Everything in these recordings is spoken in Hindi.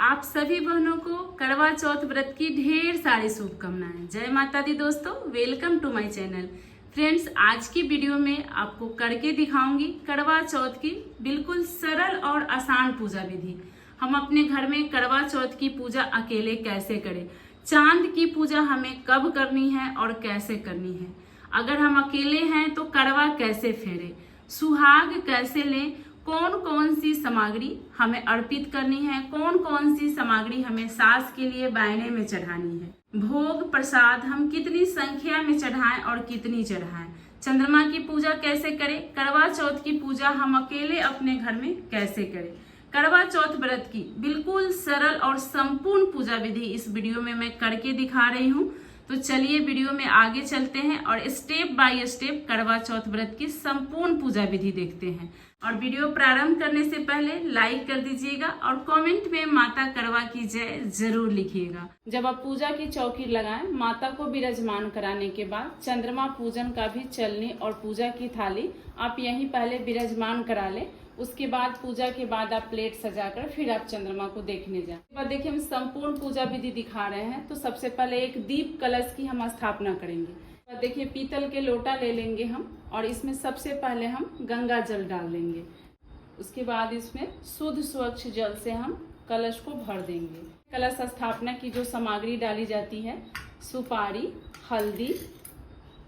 आप सभी बहनों को करवा चौथ व्रत की ढेर सारी शुभकामनाएं। जय माता दी दोस्तों, welcome to my channel. Friends, आज की वीडियो में आपको करके दिखाऊंगी करवा चौथ की बिल्कुल सरल और आसान पूजा विधि। हम अपने घर में करवा चौथ की पूजा अकेले कैसे करें, चांद की पूजा हमें कब करनी है और कैसे करनी है, अगर हम अकेले हैं तो करवा कैसे फेरे, सुहाग कैसे लें, कौन कौन सी सामग्री हमें अर्पित करनी है, कौन कौन सी सामग्री हमें सास के लिए बायने में चढ़ानी है, भोग प्रसाद हम कितनी संख्या में चढ़ाएं और कितनी चढ़ाएं, चंद्रमा की पूजा कैसे करें, करवा चौथ की पूजा हम अकेले अपने घर में कैसे करें। करवा चौथ व्रत की बिल्कुल सरल और संपूर्ण पूजा विधि इस वीडियो में मैं करके दिखा रही हूँ। तो चलिए वीडियो में आगे चलते हैं और स्टेप बाय स्टेप करवा चौथ व्रत की संपूर्ण पूजा विधि देखते हैं। और वीडियो प्रारंभ करने से पहले लाइक कर दीजिएगा और कमेंट में माता करवा की जय जरूर लिखिएगा। जब आप पूजा की चौकी लगाएं, माता को विराजमान कराने के बाद चंद्रमा पूजन का भी चलनी और पूजा की थाली आप यहीं पहले विराजमान करा लें। उसके बाद पूजा के बाद आप प्लेट सजाकर फिर आप चंद्रमा को देखने जाएं। बाद देखिए हम संपूर्ण पूजा विधि दिखा रहे हैं। तो सबसे पहले एक दीप कलश की हम स्थापना करेंगे। देखिए पीतल के लोटा ले लेंगे हम और इसमें सबसे पहले हम गंगा जल डाल देंगे। उसके बाद इसमें शुद्ध स्वच्छ जल से हम कलश को भर देंगे। कलश स्थापना की जो सामग्री डाली जाती है, सुपारी, हल्दी,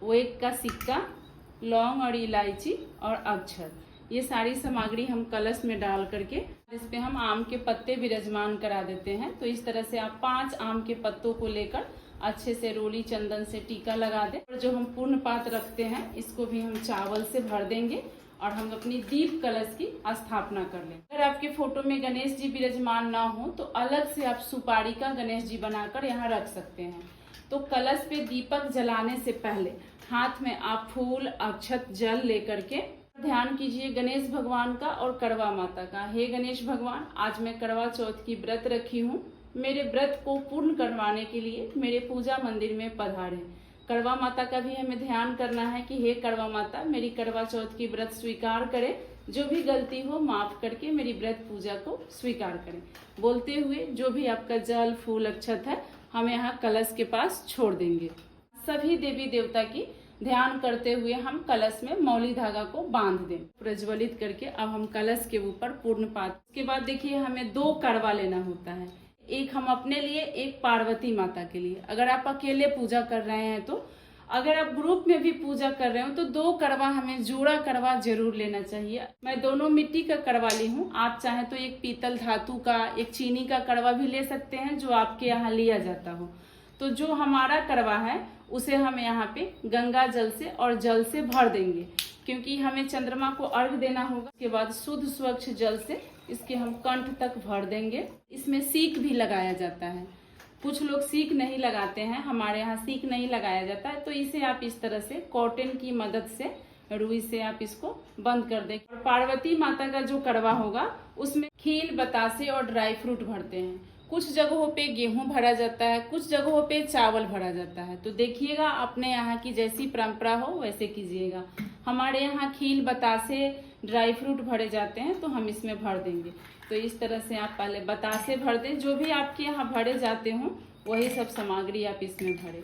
वो एक का सिक्का, लौंग और इलायची और अक्षत, ये सारी सामग्री हम कलश में डाल करके इस पे हम आम के पत्ते विराजमान करा देते हैं। तो इस तरह से आप 5 आम के पत्तों को लेकर अच्छे से रोली चंदन से टीका लगा दें। और जो हम पूर्ण पात्र रखते हैं इसको भी हम चावल से भर देंगे और हम अपनी दीप कलश की स्थापना कर लें। अगर आपके फोटो में गणेश जी विराजमान ना हो तो अलग से आप सुपारी का गणेश जी बनाकर यहाँ रख सकते हैं। तो कलश पे दीपक जलाने से पहले हाथ में आप फूल, अक्षत, जल लेकर के ध्यान कीजिए गणेश भगवान का और करवा माता का। हे गणेश भगवान, आज मैं करवा चौथ की व्रत रखी हूँ, मेरे व्रत को पूर्ण करवाने के लिए मेरे पूजा मंदिर में पधारे। करवा माता का भी हमें ध्यान करना है कि हे करवा माता, मेरी करवा चौथ की व्रत स्वीकार करे, जो भी गलती हो माफ करके मेरी व्रत पूजा को स्वीकार करें। बोलते हुए जो भी आपका जल, फूल, अक्षत है हम यहाँ कलश के पास छोड़ देंगे। सभी देवी देवता की ध्यान करते हुए हम कलश में मौली धागा को बांध दें। प्रज्वलित करके अब हम कलश के ऊपर पूर्ण पात्र। उसके बाद देखिए हमें 2 करवा लेना होता है, एक हम अपने लिए, एक पार्वती माता के लिए। अगर आप अकेले पूजा कर रहे हैं तो, अगर आप ग्रुप में भी पूजा कर रहे हो तो 2 करवा हमें जोड़ा करवा जरूर लेना चाहिए। मैं दोनों मिट्टी का करवा ली हूँ, आप चाहे तो एक पीतल धातु का, एक चीनी का करवा भी ले सकते हैं जो आपके यहाँ लिया जाता हो। तो जो हमारा करवा है उसे हम यहाँ पे गंगा जल से और जल से भर देंगे, क्योंकि हमें चंद्रमा को अर्घ देना होगा। उसके बाद शुद्ध स्वच्छ जल से इसके हम कंठ तक भर देंगे। इसमें सीक भी लगाया जाता है, कुछ लोग सीक नहीं लगाते हैं, हमारे यहाँ सीक नहीं लगाया जाता है। तो इसे आप इस तरह से कॉटन की मदद से, रुई से आप इसको बंद कर दें। और पार्वती माता का जो करवा होगा उसमें खील, बतासे और ड्राई फ्रूट भरते हैं। कुछ जगहों पे गेहूं भरा जाता है, कुछ जगहों पे चावल भरा जाता है। तो देखिएगा अपने यहाँ की जैसी परंपरा हो वैसे कीजिएगा। हमारे यहाँ खील, बतासे, ड्राई फ्रूट भरे जाते हैं तो हम इसमें भर देंगे। तो इस तरह से आप पहले बतासे भर दें, जो भी आपके यहाँ भरे जाते हों वही सब सामग्री आप इसमें भरें।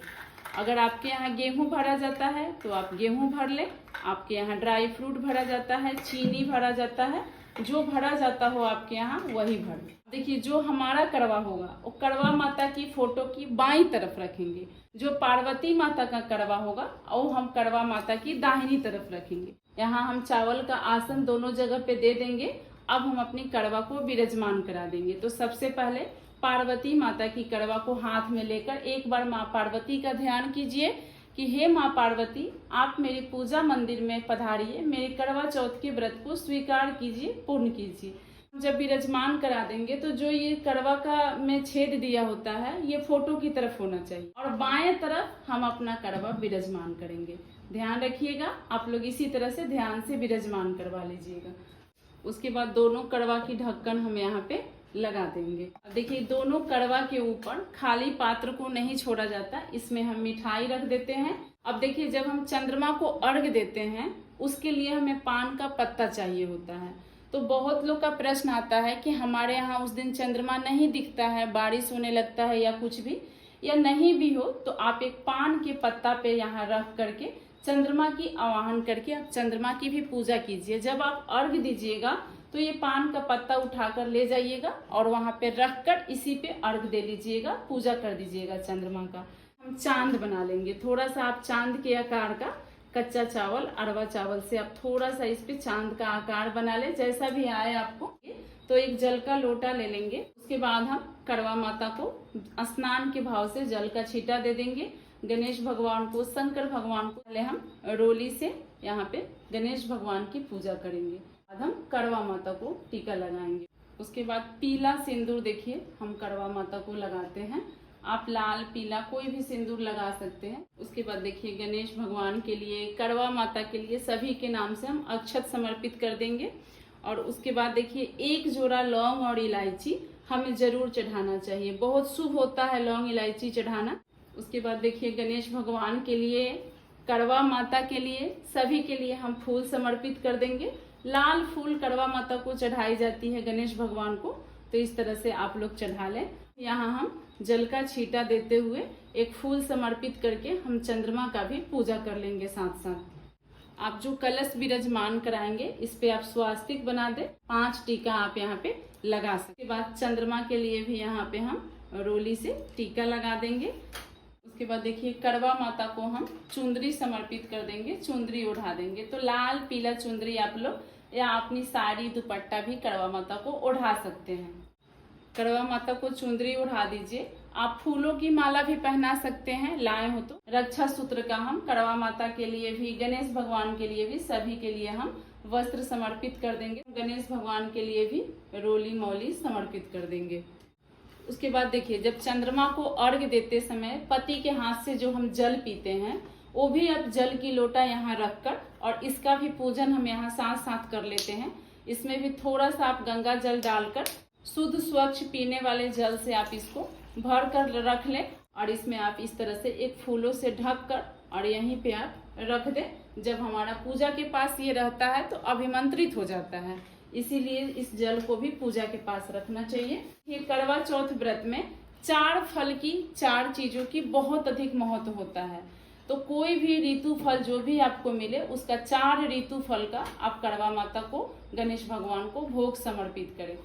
अगर आपके यहाँ गेहूं भरा जाता है तो आप गेहूं भर लें, आपके यहाँ ड्राई फ्रूट भरा जाता है, चीनी भरा जाता है, जो भरा जाता हो आपके यहाँ वही भर। देखिए जो हमारा करवा होगा वो करवा माता की फोटो की बाईं तरफ रखेंगे, जो पार्वती माता का करवा होगा वो हम करवा माता की दाहिनी तरफ रखेंगे। यहाँ हम चावल का आसन दोनों जगह पे दे देंगे। अब हम अपनी करवा को विराजमान करा देंगे। तो सबसे पहले पार्वती माता की करवा को हाथ में लेकर एक बार माँ पार्वती का ध्यान कीजिए कि हे माँ पार्वती, आप मेरे पूजा मंदिर में पधारिए, मेरे करवा चौथ के व्रत को स्वीकार कीजिए, पूर्ण कीजिए। जब विराजमान करा देंगे तो जो ये करवा का में छेद दिया होता है ये फोटो की तरफ होना चाहिए और बाएं तरफ हम अपना करवा विराजमान करेंगे। ध्यान रखिएगा, आप लोग इसी तरह से ध्यान से विराजमान करवा लीजिएगा। उसके बाद दोनों करवा की ढक्कन हम यहाँ पे लगा देंगे। अब देखिए दोनों करवा के ऊपर खाली पात्र को नहीं छोड़ा जाता, इसमें हम मिठाई रख देते हैं। अब देखिए जब हम चंद्रमा को अर्घ देते हैं उसके लिए हमें पान का पत्ता चाहिए होता है। तो बहुत लोग का प्रश्न आता है कि हमारे यहाँ उस दिन चंद्रमा नहीं दिखता है, बारिश होने लगता है या कुछ भी, या नहीं भी हो तो आप एक पान के पत्ता पे यहाँ रख करके चंद्रमा की आवाहन करके आप चंद्रमा की भी पूजा कीजिए। जब आप अर्घ दीजिएगा तो ये पान का पत्ता उठाकर ले जाइएगा और वहां पे रखकर इसी पे अर्घ दे लीजिएगा, पूजा कर दीजिएगा चंद्रमा का। हम चांद बना लेंगे, थोड़ा सा आप चांद के आकार का कच्चा चावल, अरवा चावल से आप थोड़ा सा इस पे चांद का आकार बना ले, जैसा भी आए आपको। तो एक जल का लोटा ले लेंगे, उसके बाद हम करवा माता को स्नान के भाव से जल का छींटा दे देंगे। गणेश भगवान को, शंकर भगवान को पहले हम रोली से यहाँ पे गणेश भगवान की पूजा करेंगे, बाद हम करवा माता को टीका लगाएंगे। उसके बाद पीला सिंदूर देखिए हम करवा माता को लगाते हैं, आप लाल पीला कोई भी सिंदूर लगा सकते हैं। उसके बाद देखिए गणेश भगवान के लिए, करवा माता के लिए, सभी के नाम से हम अक्षत समर्पित कर देंगे। और उसके बाद देखिए एक जोड़ा लौंग और इलायची हमें जरूर चढ़ाना चाहिए, बहुत शुभ होता है लौंग इलायची चढ़ाना। उसके बाद देखिए गणेश भगवान के लिए, करवा माता के लिए, सभी के लिए हम फूल समर्पित कर देंगे। लाल फूल करवा माता को चढ़ाई जाती है गणेश भगवान को, तो इस तरह से आप लोग चढ़ा लें। यहाँ हम जल का छींटा देते हुए एक फूल समर्पित करके हम चंद्रमा का भी पूजा कर लेंगे साथ साथ। आप जो कलश विराजमान कराएंगे इस पे आप स्वास्तिक बना दे, 5 टीका आप यहाँ पे लगा सकते। उसके बाद चंद्रमा के लिए भी यहाँ पे हम रोली से टीका लगा देंगे। उसके बाद देखिए करवा माता को हम चुंदरी समर्पित कर देंगे, चुंदरी ओढ़ा देंगे। तो लाल पीला चुंदरी आप लोग या अपनी साड़ी दुपट्टा भी करवा माता को ओढ़ा सकते हैं। करवा माता को चुंदरी ओढ़ा दीजिए। आप फूलों की माला भी पहना सकते हैं, लाए हो तो। रक्षा सूत्र का हम करवा माता के लिए भी, गणेश भगवान के लिए भी, सभी के लिए हम वस्त्र समर्पित कर देंगे। गणेश भगवान के लिए भी रोली मौली समर्पित कर देंगे। उसके बाद देखिए जब चंद्रमा को अर्घ देते समय पति के हाथ से जो हम जल पीते हैं, वो भी अब जल की लोटा यहाँ रखकर और इसका भी पूजन हम यहाँ साथ साथ कर लेते हैं। इसमें भी थोड़ा सा आप गंगा जल डालकर शुद्ध स्वच्छ पीने वाले जल से आप इसको भर कर रख लें और इसमें आप इस तरह से एक फूलों से ढक कर और यहीं पे आप रख दें। जब हमारा पूजा के पास ये रहता है तो अभिमंत्रित हो जाता है, इसीलिए इस जल को भी पूजा के पास रखना चाहिए। ये करवा चौथ व्रत में 4 फल की, 4 चीजों की बहुत अधिक महत्व होता है। तो कोई भी ऋतु फल जो भी आपको मिले उसका 4 ऋतु फल का आप करवा माता को, गणेश भगवान को भोग समर्पित करें।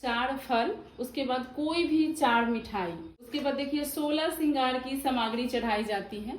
4 फल, उसके बाद कोई भी 4 मिठाई। उसके बाद देखिए 16 श्रृंगार की सामग्री चढ़ाई जाती है।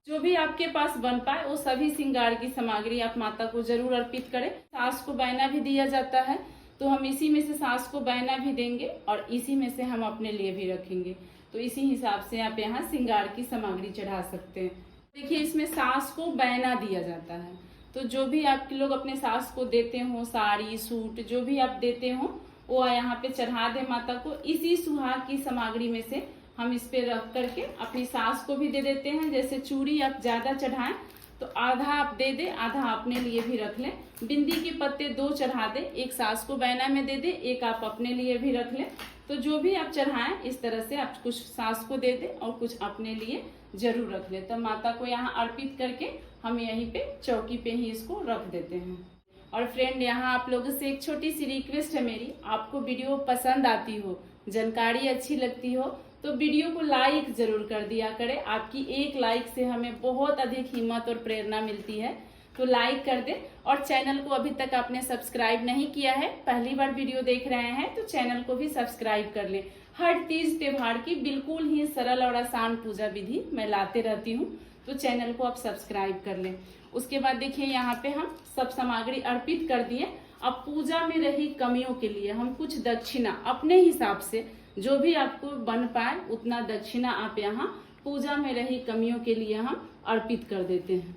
जो भी आपके पास बन पाए वो सभी श्रृंगार की सामग्री आप माता को जरूर अर्पित करें। सास को बैना भी दिया जाता है, तो हम इसी में से सास को बैना भी देंगे और इसी में से हम अपने लिए भी रखेंगे। तो इसी हिसाब से आप यहाँ श्रृंगार की सामग्री चढ़ा सकते हैं। देखिए इसमें सास को बैना दिया जाता है, तो जो भी आप लोग अपने सास को देते हो, साड़ी सूट जो भी आप देते हो वो यहाँ पे चढ़ा दे माता को। इसी सुहाग की सामग्री में से हम इस पे रख करके अपनी सास को भी दे देते हैं। जैसे चूड़ी आप ज्यादा चढ़ाएं तो आधा आप दे दे, आधा अपने लिए भी रख लें। बिंदी के पत्ते 2 चढ़ा दे, एक सास को बैना में दे दे, एक आप अपने लिए भी रख लें। तो जो भी आप चढ़ाएं इस तरह से आप कुछ सास को दे दे और कुछ अपने लिए जरूर रख ले। तो माता को यहाँ अर्पित करके हम यहीं पे चौकी पे ही इसको रख देते हैं। और फ्रेंड यहाँ आप लोगों से एक छोटी सी रिक्वेस्ट है मेरी, आपको वीडियो पसंद आती हो, जानकारी अच्छी लगती हो तो वीडियो को लाइक जरूर कर दिया करें। आपकी एक लाइक से हमें बहुत अधिक हिम्मत और प्रेरणा मिलती है, तो लाइक कर दें। और चैनल को अभी तक आपने सब्सक्राइब नहीं किया है, पहली बार वीडियो देख रहे हैं तो चैनल को भी सब्सक्राइब कर लें। हर तीज त्योहार की बिल्कुल ही सरल और आसान पूजा विधि मैं लाते रहती हूँ, तो चैनल को आप सब्सक्राइब कर लें। उसके बाद देखिए यहाँ पे हम सब सामग्री अर्पित कर दिए। अब पूजा में रही कमियों के लिए हम कुछ दक्षिणा अपने हिसाब से जो भी आपको बन पाए उतना दक्षिणा आप यहाँ पूजा में रही कमियों के लिए हम अर्पित कर देते हैं।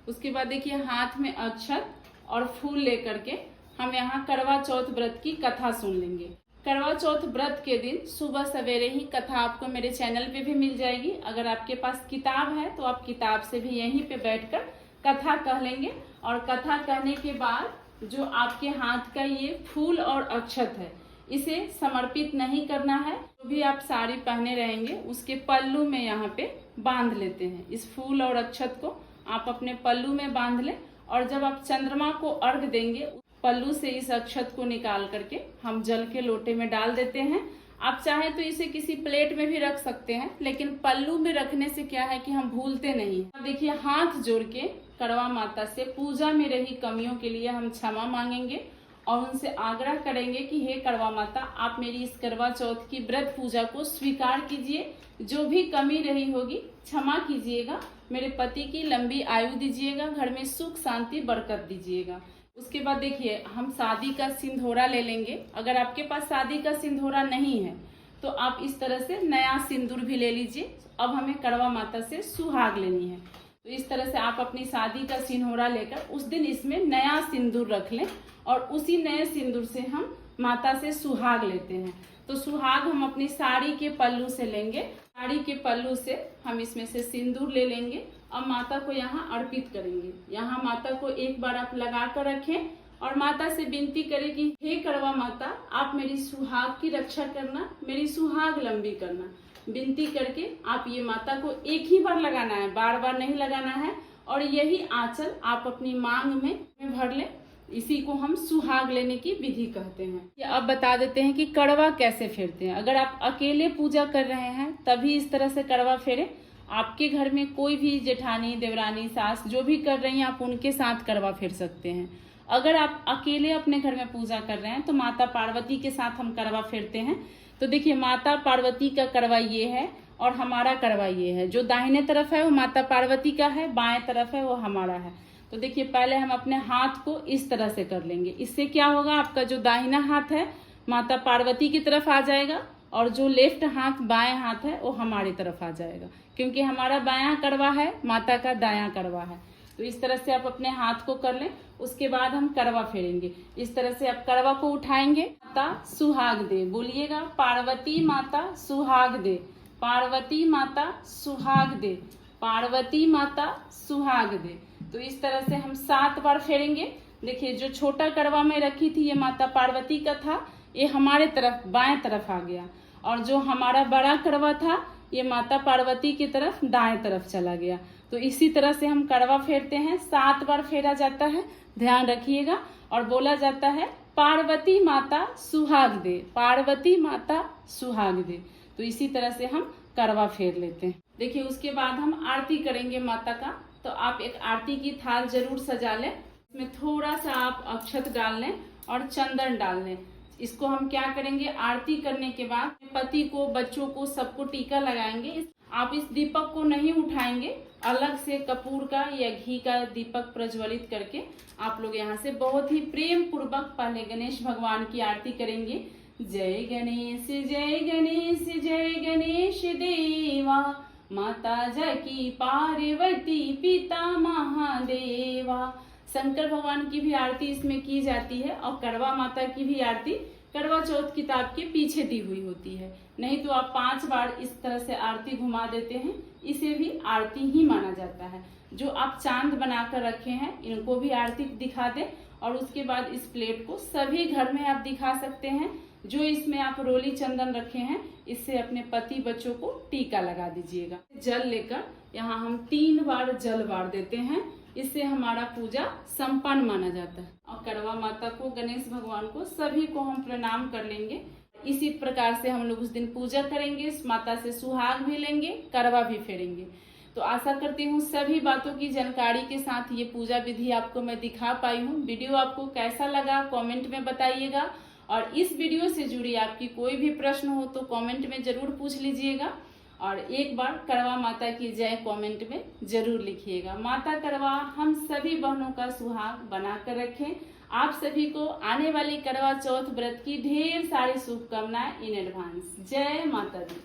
उसके बाद देखिए हाथ में अक्षत और फूल लेकर के हम यहाँ करवा चौथ व्रत की कथा सुन लेंगे। करवा चौथ व्रत के दिन सुबह सवेरे ही कथा आपको मेरे चैनल पे भी मिल जाएगी। अगर आपके पास किताब है तो आप किताब से भी यहीं पे बैठकर कथा कह लेंगे। और कथा कहने के बाद जो आपके हाथ का ये फूल और अक्षत है इसे समर्पित नहीं करना है। जो भी आप साड़ी पहने रहेंगे उसके पल्लू में यहाँ पे बांध लेते हैं। इस फूल और अक्षत को आप अपने पल्लू में बांध लें और जब आप चंद्रमा को अर्घ देंगे पल्लू से इस अक्षत को निकाल करके हम जल के लोटे में डाल देते हैं। आप चाहें तो इसे किसी प्लेट में भी रख सकते हैं, लेकिन पल्लू में रखने से क्या है कि हम भूलते नहीं। देखिए, हाथ जोड़ के कड़वा माता से पूजा में रही कमियों के लिए हम क्षमा मांगेंगे और उनसे आग्रह करेंगे कि हे कड़वा माता, आप मेरी इस करवा चौथ की व्रत पूजा को स्वीकार कीजिए। जो भी कमी रही होगी क्षमा कीजिएगा, मेरे पति की लंबी आयु दीजिएगा, घर में सुख शांति बरकत दीजिएगा। उसके बाद देखिए, हम शादी का सिंदूरा ले लेंगे। अगर आपके पास शादी का सिंदूरा नहीं है तो आप इस तरह से नया सिंदूर भी ले लीजिए। अब हमें कड़वा माता से सुहाग लेनी है, तो इस तरह से आप अपनी शादी का सिंदूरा लेकर उस दिन इसमें नया सिंदूर रख लें और उसी नए सिंदूर से हम माता से सुहाग लेते हैं। तो सुहाग हम अपनी साड़ी के पल्लू से लेंगे। साड़ी के पल्लू से हम इसमें से सिंदूर ले लेंगे और माता को यहाँ अर्पित करेंगे। यहाँ माता को एक बार आप लगा कर रखें और माता से विनती करें कि हे कड़वा माता, आप मेरी सुहाग की रक्षा करना, मेरी सुहाग लंबी करना। विनती करके आप ये माता को एक ही बार लगाना है, बार बार नहीं लगाना है। और यही आंचल आप अपनी मांग में भर लें। इसी को हम सुहाग लेने की विधि कहते हैं। अब बता देते हैं कि कड़वा कैसे फेरते हैं। अगर आप अकेले पूजा कर रहे हैं तभी इस तरह से कड़वा फेरें। आपके घर में कोई भी जेठानी, देवरानी, सास जो भी कर रही हैं, आप उनके साथ कड़वा फेर सकते हैं। अगर आप अकेले अपने घर में पूजा कर रहे हैं तो माता पार्वती के साथ हम कड़वा फेरते हैं। तो देखिए, माता पार्वती का कड़वा ये है और हमारा कड़वा ये है। जो दाहिने तरफ है वो माता पार्वती का है, बाएं तरफ है वो हमारा है। तो देखिए, पहले हम अपने हाथ को इस तरह से कर लेंगे। इससे क्या होगा, आपका जो दाहिना हाथ है माता पार्वती की तरफ आ जाएगा और जो लेफ्ट हाथ, बाएं हाथ है वो हमारी तरफ आ जाएगा, क्योंकि हमारा बायां कड़वा है, माता का दायां कड़वा है। तो इस तरह से आप अपने हाथ को कर लें। उसके बाद हम कड़वा फेरेंगे। इस तरह से आप कड़वा को उठाएंगे। माता सुहाग दे, बोलिएगा, पार्वती माता सुहाग दे, पार्वती माता सुहाग दे, पार्वती माता सुहाग दे। तो इस तरह से हम 7 बार फेरेंगे। देखिए, जो छोटा कड़वा मैं रखी थी ये माता पार्वती का था, ये हमारे तरफ बाएं तरफ आ गया, और जो हमारा बड़ा कड़वा था ये माता पार्वती की तरफ दाएं तरफ चला गया। तो इसी तरह से हम कड़वा फेरते हैं। 7 बार फेरा जाता है, ध्यान रखिएगा। और बोला जाता है पार्वती माता सुहाग दे, पार्वती माता सुहाग दे। तो इसी तरह से हम कड़वा फेर लेते हैं। देखिए, उसके बाद हम आरती करेंगे माता का। तो आप एक आरती की थाल जरूर सजा लें। इसमें थोड़ा सा आप अक्षत डाल लें और चंदन डाल लें। इसको हम क्या करेंगे, आरती करने के बाद पति को, बच्चों को, सबको टीका लगाएंगे। आप इस दीपक को नहीं उठाएंगे, अलग से कपूर का या घी का दीपक प्रज्वलित करके आप लोग यहाँ से बहुत ही प्रेम पूर्वक पहले गणेश भगवान की आरती करेंगे। जय गणेश, जय गणेश, जय गणेश देवा, माता जकी पार्वती, पिता महादेवा। शंकर भगवान की भी आरती इसमें की जाती है और करवा माता की भी आरती करवा चौथ किताब के पीछे दी हुई होती है। नहीं तो आप 5 बार इस तरह से आरती घुमा देते हैं, इसे भी आरती ही माना जाता है। जो आप चांद बनाकर रखे हैं इनको भी आरती दिखा दें और उसके बाद इस प्लेट को सभी घर में आप दिखा सकते हैं। जो इसमें आप रोली चंदन रखे हैं इससे अपने पति बच्चों को टीका लगा दीजिएगा। जल लेकर यहाँ हम 3 बार जल वार देते हैं, इससे हमारा पूजा संपन्न माना जाता है। और करवा माता को, गणेश भगवान को, सभी को हम प्रणाम कर लेंगे। इसी प्रकार से हम लोग उस दिन पूजा करेंगे, माता से सुहाग भी लेंगे, करवा भी फेरेंगे। तो आशा करती हूँ सभी बातों की जानकारी के साथ ये पूजा विधि आपको मैं दिखा पाई हूँ। वीडियो आपको कैसा लगा कमेंट में बताइएगा और इस वीडियो से जुड़ी आपकी कोई भी प्रश्न हो तो कमेंट में जरूर पूछ लीजिएगा और एक बार करवा माता की जय कमेंट में जरूर लिखिएगा। माता करवा हम सभी बहनों का सुहाग बना कर रखें। आप सभी को आने वाली करवा चौथ व्रत की ढेर सारी शुभकामनाएं इन एडवांस। जय माता दी।